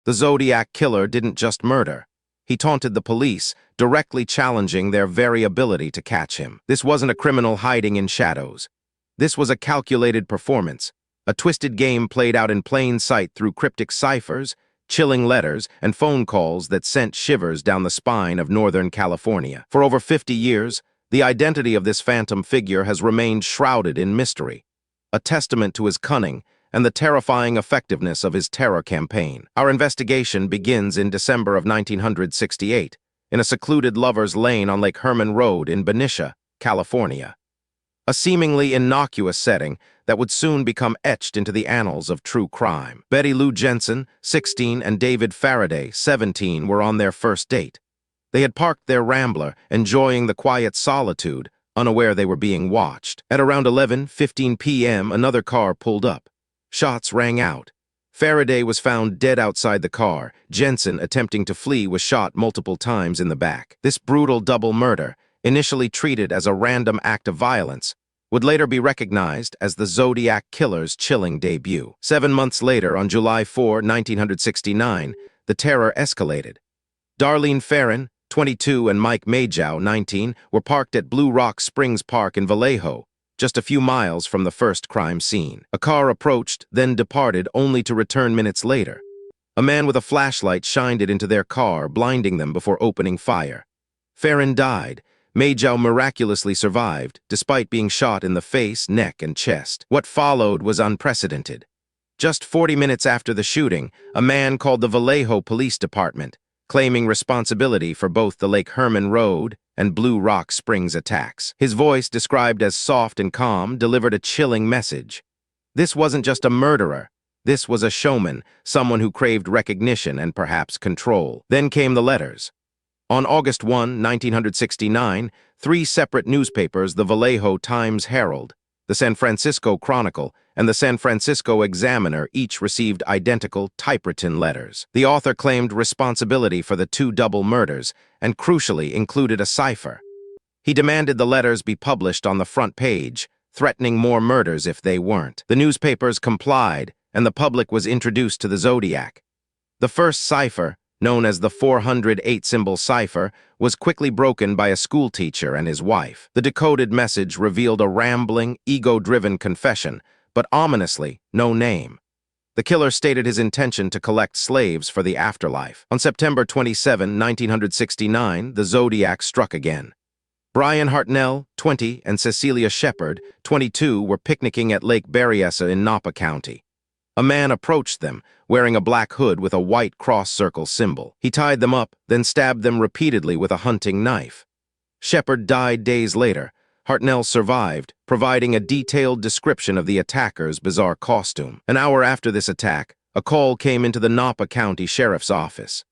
The Zodiac Killer didn't just murder. He taunted the police, directly challenging their very ability to catch him. This wasn't a criminal hiding in shadows. This was a calculated performance, a twisted game played out in plain sight through cryptic ciphers, chilling letters, and phone calls that sent shivers down the spine of Northern California. For over 50 years, the identity of this phantom figure has remained shrouded in mystery, a testament to his cunning and the terrifying effectiveness of his terror campaign. Our investigation begins in December of 1968, in a secluded lover's lane on Lake Herman Road in Benicia, California. A seemingly innocuous setting that would soon become etched into the annals of true crime. Betty Lou Jensen, 16, and David Faraday, 17, were on their first date. They had parked their Rambler, enjoying the quiet solitude, unaware they were being watched. At around 11:15 p.m., another car pulled up. Shots rang out. Faraday was found dead outside the car. Jensen, attempting to flee, was shot multiple times in the back. This brutal double murder, initially treated as a random act of violence, would later be recognized as the Zodiac Killer's chilling debut. 7 months later, on July 4, 1969, the terror escalated. Darlene Ferrin, 22, and Mike Majow, 19, were parked at Blue Rock Springs Park in Vallejo, just a few miles from the first crime scene. A car approached, then departed, only to return minutes later. A man with a flashlight shined it into their car, blinding them before opening fire. Ferrin died. Majow miraculously survived, despite being shot in the face, neck, and chest. What followed was unprecedented. Just 40 minutes after the shooting, a man called the Vallejo Police Department, claiming responsibility for both the Lake Herman Road and Blue Rock Springs attacks. His voice, described as soft and calm, delivered a chilling message. This wasn't just a murderer. This was a showman, someone who craved recognition and perhaps control. Then came the letters. On August 1, 1969, 3 separate newspapers, the Vallejo Times-Herald, the San Francisco Chronicle, and the San Francisco Examiner, each received identical typewritten letters. The author claimed responsibility for the 2 double murders and, crucially, included a cipher. He demanded the letters be published on the front page, threatening more murders if they weren't. The newspapers complied, and the public was introduced to the Zodiac. The first cipher, known as the 408-symbol cipher, was quickly broken by a schoolteacher and his wife. The decoded message revealed a rambling, ego-driven confession, but ominously, no name. The killer stated his intention to collect slaves for the afterlife. On September 27, 1969, the Zodiac struck again. Brian Hartnell, 20, and Cecilia Shepard, 22, were picnicking at Lake Berryessa in Napa County. A man approached them, wearing a black hood with a white cross-circle symbol. He tied them up, then stabbed them repeatedly with a hunting knife. Shepard died days later. Hartnell survived, providing a detailed description of the attacker's bizarre costume. An hour after this attack, a call came into the Napa County Sheriff's Office.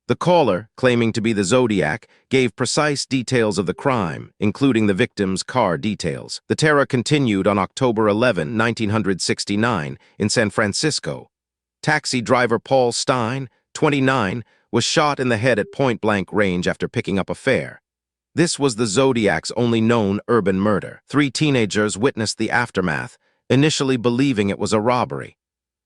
The caller, claiming to be the Zodiac, gave precise details of the crime, including the victim's car details. The terror continued on October 11, 1969, in San Francisco. Taxi driver Paul Stein, 29, was shot in the head at point-blank range after picking up a fare. This was the Zodiac's only known urban murder. 3 teenagers witnessed the aftermath, initially believing it was a robbery.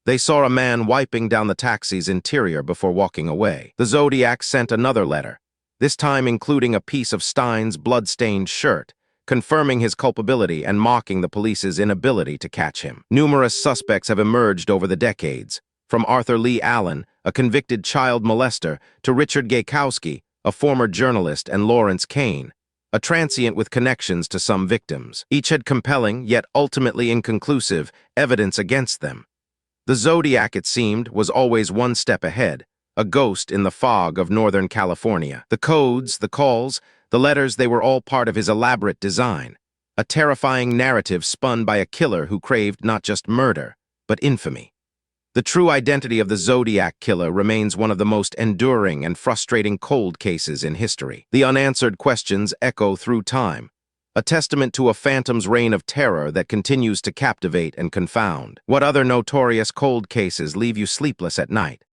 They saw a man wiping down the taxi's interior before walking away. The Zodiac sent another letter, this time including a piece of Stein's blood-stained shirt, confirming his culpability and mocking the police's inability to catch him. Numerous suspects have emerged over the decades, from Arthur Lee Allen, a convicted child molester, to Richard Gaykowski, a former journalist, and Lawrence Kane, a transient with connections to some victims. Each had compelling, yet ultimately inconclusive, evidence against them. The Zodiac, it seemed, was always one step ahead, a ghost in the fog of Northern California. The codes, the calls, the letters, they were all part of his elaborate design, a terrifying narrative spun by a killer who craved not just murder, but infamy. The true identity of the Zodiac Killer remains one of the most enduring and frustrating cold cases in history. The unanswered questions echo through time, a testament to a phantom's reign of terror that continues to captivate and confound. What other notorious cold cases leave you sleepless at night?